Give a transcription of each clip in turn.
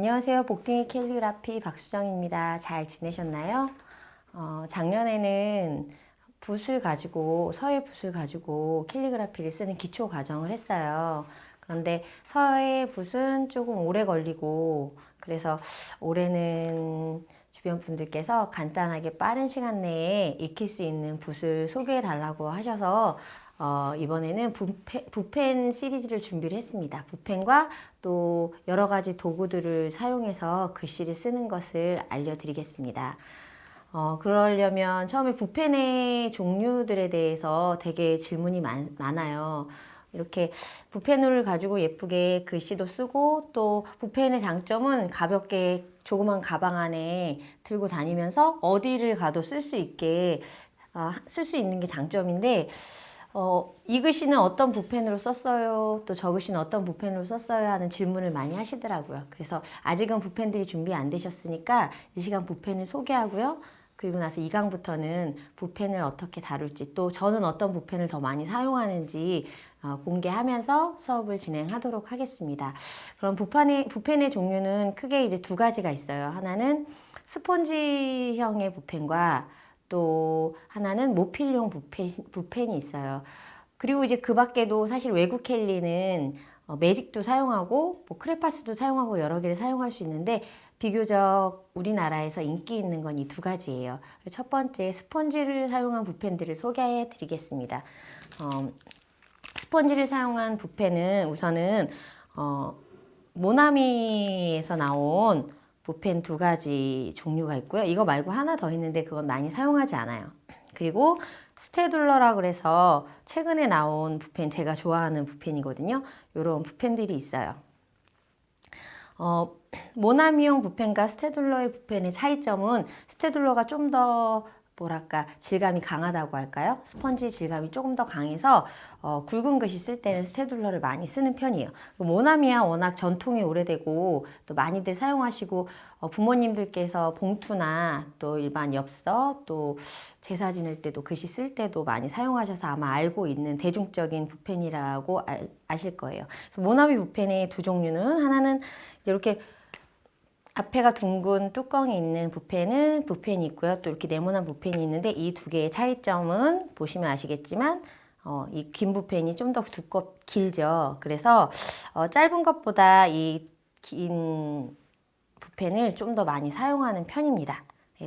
안녕하세요. 복딩이 캘리그라피 박수정입니다. 잘 지내셨나요? 작년에는 서예 붓을 가지고 캘리그라피를 쓰는 기초 과정을 했어요. 그런데 서예 붓은 조금 오래 걸리고, 그래서 올해는 주변 분들께서 간단하게 빠른 시간 내에 익힐 수 있는 붓을 소개해 달라고 하셔서 이번에는 붓펜 시리즈를 준비를 했습니다. 붓펜과 또 여러 가지 도구들을 사용해서 글씨를 쓰는 것을 알려드리겠습니다. 그러려면 처음에 붓펜의 종류들에 대해서 되게 질문이 많아요. 이렇게 붓펜을 가지고 예쁘게 글씨도 쓰고, 또 붓펜의 장점은 가볍게 조그만 가방 안에 들고 다니면서 어디를 가도 쓸 수 있게 쓸 수 있는 게 장점인데, 이 글씨는 어떤 붓펜으로 썼어요? 또 저 글씨는 어떤 붓펜으로 썼어요? 하는 질문을 많이 하시더라고요. 그래서 아직은 붓펜들이 준비 안 되셨으니까 이 시간 붓펜을 소개하고요. 그리고 나서 2강부터는 붓펜을 어떻게 다룰지, 또 저는 어떤 붓펜을 더 많이 사용하는지 공개하면서 수업을 진행하도록 하겠습니다. 그럼 붓펜의 종류는 크게 이제 두 가지가 있어요. 하나는 스폰지형의 붓펜과 또 하나는 모필용 붓펜이 있어요. 그리고 이제 그 밖에도 사실 외국 캘리는 매직도 사용하고 뭐 크레파스도 사용하고 여러 개를 사용할 수 있는데, 비교적 우리나라에서 인기 있는 건 이 두 가지예요. 첫 번째, 스펀지를 사용한 붓펜들을 소개해 드리겠습니다. 스펀지를 사용한 붓펜은 우선은 모나미에서 나온 붓펜 두 가지 종류가 있고요. 이거 말고 하나 더 있는데 그건 많이 사용하지 않아요. 그리고 스테둘러라 그래서 최근에 나온 붓펜, 제가 좋아하는 붓펜이거든요. 이런 붓펜들이 있어요. 모나미용 붓펜과 스테둘러의 붓펜의 차이점은, 스테둘러가 좀 더 뭐랄까 질감이 강하다고 할까요? 스펀지 질감이 조금 더 강해서 굵은 글씨 쓸 때는 스테둘러를 많이 쓰는 편이에요. 모나미야 워낙 전통이 오래되고 또 많이들 사용하시고, 부모님들께서 봉투나 또 일반 엽서, 또 제사 지낼 때도 글씨 쓸 때도 많이 사용하셔서 아마 알고 있는 대중적인 붓펜이라고 아실 거예요. 그래서 모나미 붓펜의 두 종류는, 하나는 이렇게 앞에가 둥근 뚜껑이 있는 붓펜이 있고요. 또 이렇게 네모난 붓펜이 있는데, 이 두 개의 차이점은 보시면 아시겠지만 이 긴 붓펜이 좀 더 길죠. 그래서 짧은 것보다 이 긴 붓펜을 좀 더 많이 사용하는 편입니다.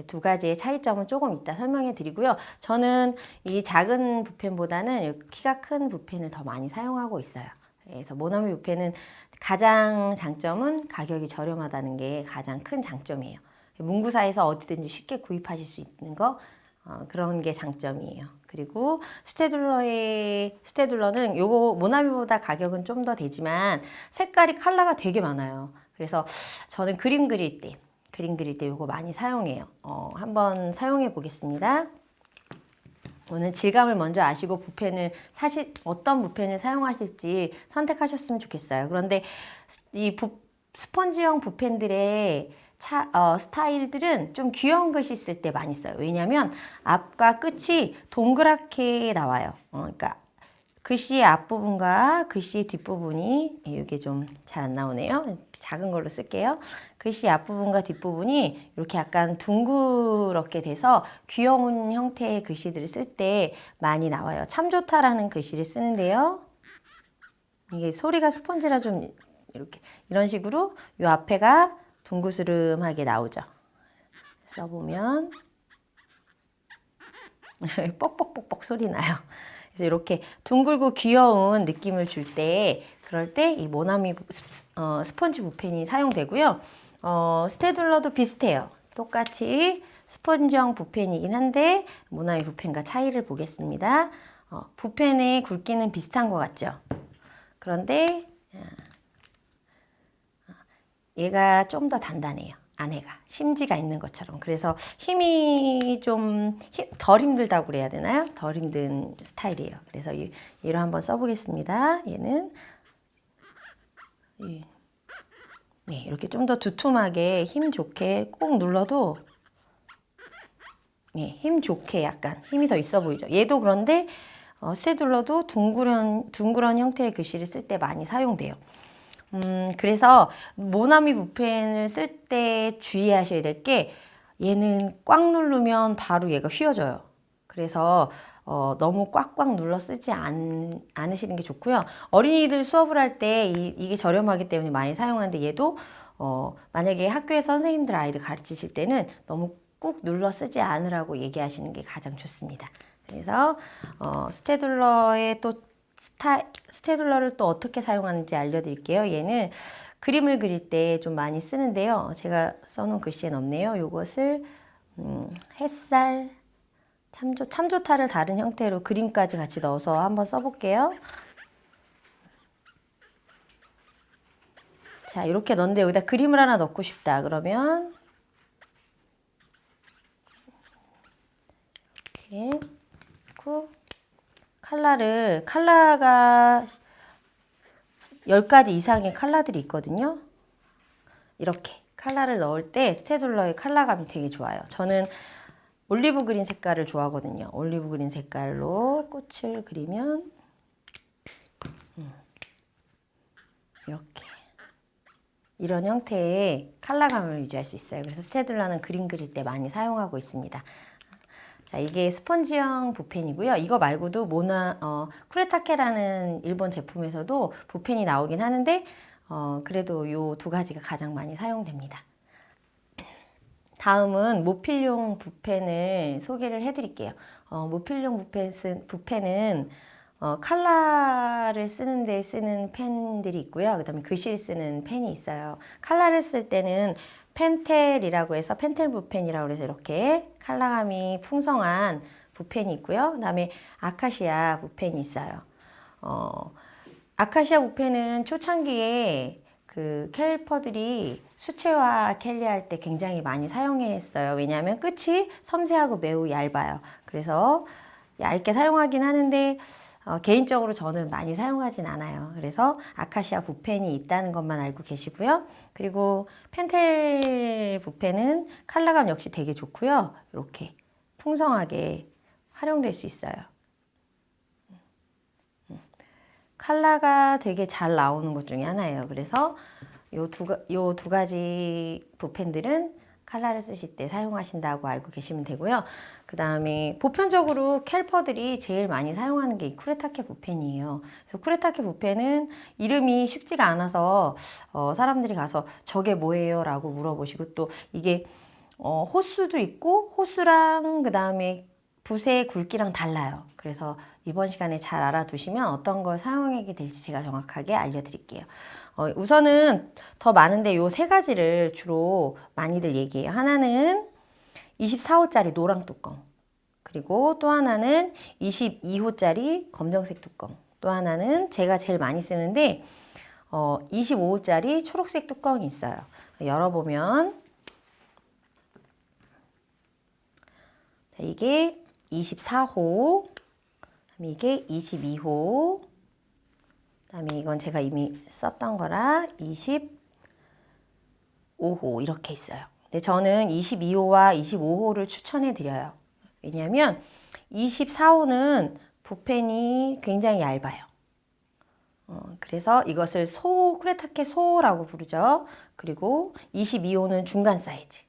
두 가지의 차이점은 조금 이따 설명해 드리고요. 저는 이 작은 붓펜보다는 키가 큰 붓펜을 더 많이 사용하고 있어요. 그래서 모나미 붓펜은 가장 장점은 가격이 저렴하다는 게 가장 큰 장점이에요. 문구사에서 어디든지 쉽게 구입하실 수 있는 거, 그런 게 장점이에요. 그리고 스테둘러는 요거 모나미보다 가격은 좀 더 되지만 색깔이 컬러가 되게 많아요. 그래서 저는 그림 그릴 때 요거 많이 사용해요. 한번 사용해 보겠습니다. 오늘 질감을 먼저 아시고 어떤 붓펜을 사용하실지 선택하셨으면 좋겠어요. 그런데 이 스펀지형 붓펜들의 스타일들은 좀 귀여운 글씨 쓸 때 많이 써요. 왜냐하면 앞과 끝이 동그랗게 나와요. 그러니까 글씨의 앞부분과 글씨의 뒷부분이, 이게 좀 잘 안 나오네요. 작은 걸로 쓸게요. 글씨 앞부분과 뒷부분이 이렇게 약간 둥그렇게 돼서 귀여운 형태의 글씨들을 쓸 때 많이 나와요. 참 좋다라는 글씨를 쓰는데요. 이게 소리가 스펀지라 좀 이렇게 이런 식으로 이 앞에가 둥그스름하게 나오죠. 써보면 뻑뻑뻑뻑 소리 나요. 그래서 이렇게 둥글고 귀여운 느낌을 줄 때, 그럴 때 이 모나미 스펀지 붓펜이 사용되고요. 스테둘러도 비슷해요. 똑같이 스펀지형 붓펜이긴 한데 모나미 붓펜과 차이를 보겠습니다. 붓펜의 굵기는 비슷한 것 같죠? 그런데 얘가 좀 더 단단해요. 안에가 심지가 있는 것처럼. 그래서 힘이 좀 덜 힘들다고 그래야 되나요? 덜 힘든 스타일이에요. 그래서 얘로 한번 써보겠습니다. 얘는 네, 이렇게 좀 더 두툼하게 힘 좋게 꼭 눌러도 네, 힘 좋게 약간 힘이 더 있어 보이죠. 얘도 그런데 스테둘러도 둥그런 형태의 글씨를 쓸 때 많이 사용돼요. 그래서 모나미 붓펜을 쓸 때 주의하셔야 될 게 얘는 꽉 누르면 바로 얘가 휘어져요. 그래서 너무 꽉꽉 눌러 쓰지 않으시는 게 좋고요. 어린이들 수업을 할 때 이게 저렴하기 때문에 많이 사용하는데 얘도 만약에 학교에서 선생님들 아이를 가르치실 때는 너무 꾹 눌러 쓰지 않으라고 얘기하시는 게 가장 좋습니다. 그래서 스테둘러의 또 스테둘러를 또 어떻게 사용하는지 알려드릴게요. 얘는 그림을 그릴 때 좀 많이 쓰는데요. 제가 써놓은 글씨엔 없네요. 이것을 햇살, 참조타를 다른 형태로 그림까지 같이 넣어서 한번 써볼게요. 자, 이렇게 넣는데 여기다 그림을 하나 넣고 싶다. 그러면 이렇게 넣고 컬러가 10가지 이상의 컬러들이 있거든요. 이렇게 컬러를 넣을 때 스테둘러의 컬러감이 되게 좋아요. 저는 올리브 그린 색깔을 좋아하거든요. 올리브 그린 색깔로 꽃을 그리면 이렇게 이런 형태의 컬러감을 유지할 수 있어요. 그래서 스테둘러는 그림 그릴 때 많이 사용하고 있습니다. 자, 이게 스펀지형 붓펜이고요. 이거 말고도 쿠레타케라는 일본 제품에서도 붓펜이 나오긴 하는데 그래도 이 두 가지가 가장 많이 사용됩니다. 다음은 모필용 붓펜을 소개를 해드릴게요. 모필용 붓펜은 칼라를 쓰는데 쓰는 펜들이 있고요. 그 다음에 글씨를 쓰는 펜이 있어요. 칼라를 쓸 때는 펜텔이라고 해서 펜텔 붓펜이라고 해서 이렇게 컬러감이 풍성한 붓펜이 있고요. 그 다음에 아카시아 붓펜이 있어요. 아카시아 붓펜은 초창기에 그 캘리퍼들이 수채화 캘리할 때 굉장히 많이 사용했어요. 왜냐하면 끝이 섬세하고 매우 얇아요. 그래서 얇게 사용하긴 하는데 개인적으로 저는 많이 사용하진 않아요. 그래서 아카시아 붓펜이 있다는 것만 알고 계시고요. 그리고 펜텔 붓펜은 컬러감 역시 되게 좋고요. 이렇게 풍성하게 활용될 수 있어요. 컬러가 되게 잘 나오는 것 중에 하나예요. 그래서 요 두 가지 붓펜들은 컬러를 쓰실 때 사용하신다고 알고 계시면 되고요. 그 다음에 보편적으로 캘퍼들이 제일 많이 사용하는 게 이 쿠레타케 붓펜이에요. 그래서 쿠레타케 붓펜은 이름이 쉽지가 않아서 사람들이 가서 저게 뭐예요? 라고 물어보시고 또 이게 호수도 있고 호수랑 그 다음에 붓의 굵기랑 달라요. 그래서 이번 시간에 잘 알아두시면 어떤 걸 사용하게 될지 제가 정확하게 알려드릴게요. 우선은 더 많은데 요 세 가지를 주로 많이들 얘기해요. 하나는 24호짜리 노랑 뚜껑, 그리고 또 하나는 22호짜리 검정색 뚜껑, 또 하나는 제가 제일 많이 쓰는데 25호짜리 초록색 뚜껑이 있어요. 열어보면 자, 이게 24호, 이게 22호, 그다음에 이건 제가 이미 썼던 거라 25호 이렇게 있어요. 근데 저는 22호와 25호를 추천해 드려요. 왜냐하면 24호는 붓펜이 굉장히 얇아요. 그래서 이것을 쿠레타케 소라고 부르죠. 그리고 22호는 중간 사이즈.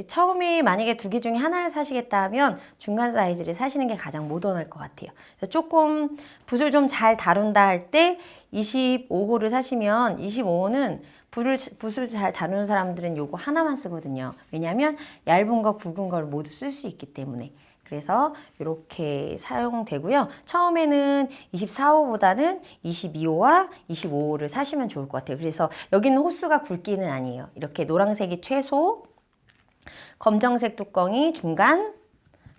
처음에 만약에 두 개 중에 하나를 사시겠다 하면 중간 사이즈를 사시는 게 가장 모던할 것 같아요. 그래서 조금 붓을 좀 잘 다룬다 할 때 25호를 사시면 25호는 붓을 잘 다루는 사람들은 요거 하나만 쓰거든요. 왜냐하면 얇은 거 굵은 걸 모두 쓸 수 있기 때문에. 그래서 이렇게 사용되고요. 처음에는 24호보다는 22호와 25호를 사시면 좋을 것 같아요. 그래서 여기는 호수가 굵기는 아니에요. 이렇게 노란색이 최소, 검정색 뚜껑이 중간,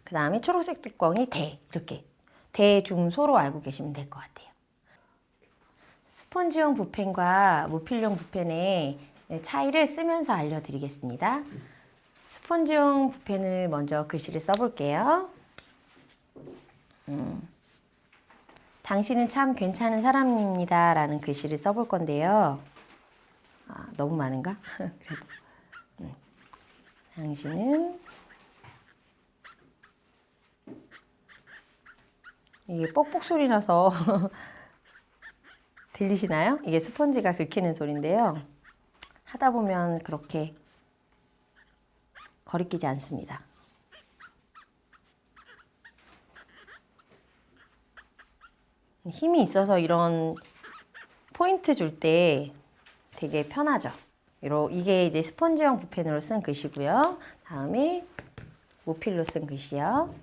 그 다음에 초록색 뚜껑이 대, 이렇게 대중소로 알고 계시면 될 것 같아요. 스펀지용 붓펜과 모필용 붓펜의 차이를 쓰면서 알려드리겠습니다. 스펀지용 붓펜을 먼저 글씨를 써볼게요. 당신은 참 괜찮은 사람입니다 라는 글씨를 써볼 건데요. 너무 많은가? 그래도 당신은 이게 뻑뻑 소리 나서 들리시나요? 이게 스펀지가 긁히는 소리인데요. 하다 보면 그렇게 거리끼지 않습니다. 힘이 있어서 이런 포인트 줄 때 되게 편하죠. 이게 이제 스펀지형 붓펜으로 쓴 글씨고요. 다음에 모필로 쓴 글씨요.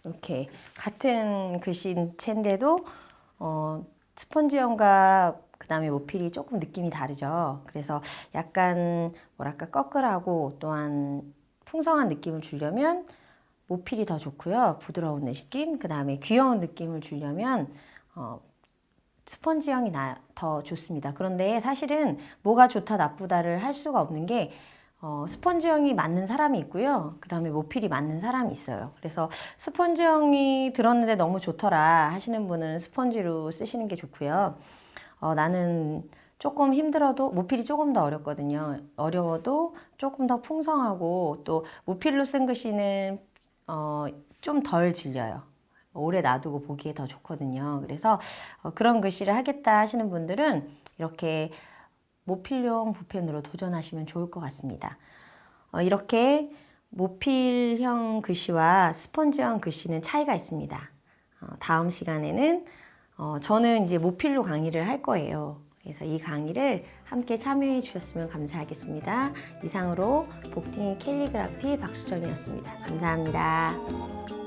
이렇게 같은 글씨체인데도 스펀지형과 그 다음에 모필이 조금 느낌이 다르죠. 그래서 약간 뭐랄까 꺼끌하고 또한 풍성한 느낌을 주려면 모필이 더 좋고요. 부드러운 느낌, 그 다음에 귀여운 느낌을 주려면 스펀지형이 더 좋습니다. 그런데 사실은 뭐가 좋다 나쁘다를 할 수가 없는 게 스펀지형이 맞는 사람이 있고요. 그 다음에 모필이 맞는 사람이 있어요. 그래서 스펀지형이 들었는데 너무 좋더라 하시는 분은 스펀지로 쓰시는 게 좋고요. 나는 조금 힘들어도 모필이 조금 더 어렵거든요. 어려워도 조금 더 풍성하고 또 모필로 쓴 글씨는 좀 덜 질려요. 오래 놔두고 보기에 더 좋거든요. 그래서 그런 글씨를 하겠다 하시는 분들은 이렇게 모필용 붓펜으로 도전하시면 좋을 것 같습니다. 이렇게 모필형 글씨와 스펀지형 글씨는 차이가 있습니다. 다음 시간에는 저는 이제 모필로 강의를 할 거예요. 그래서 이 강의를 함께 참여해 주셨으면 감사하겠습니다. 이상으로 복딩 캘리그라피 박수정이었습니다. 감사합니다.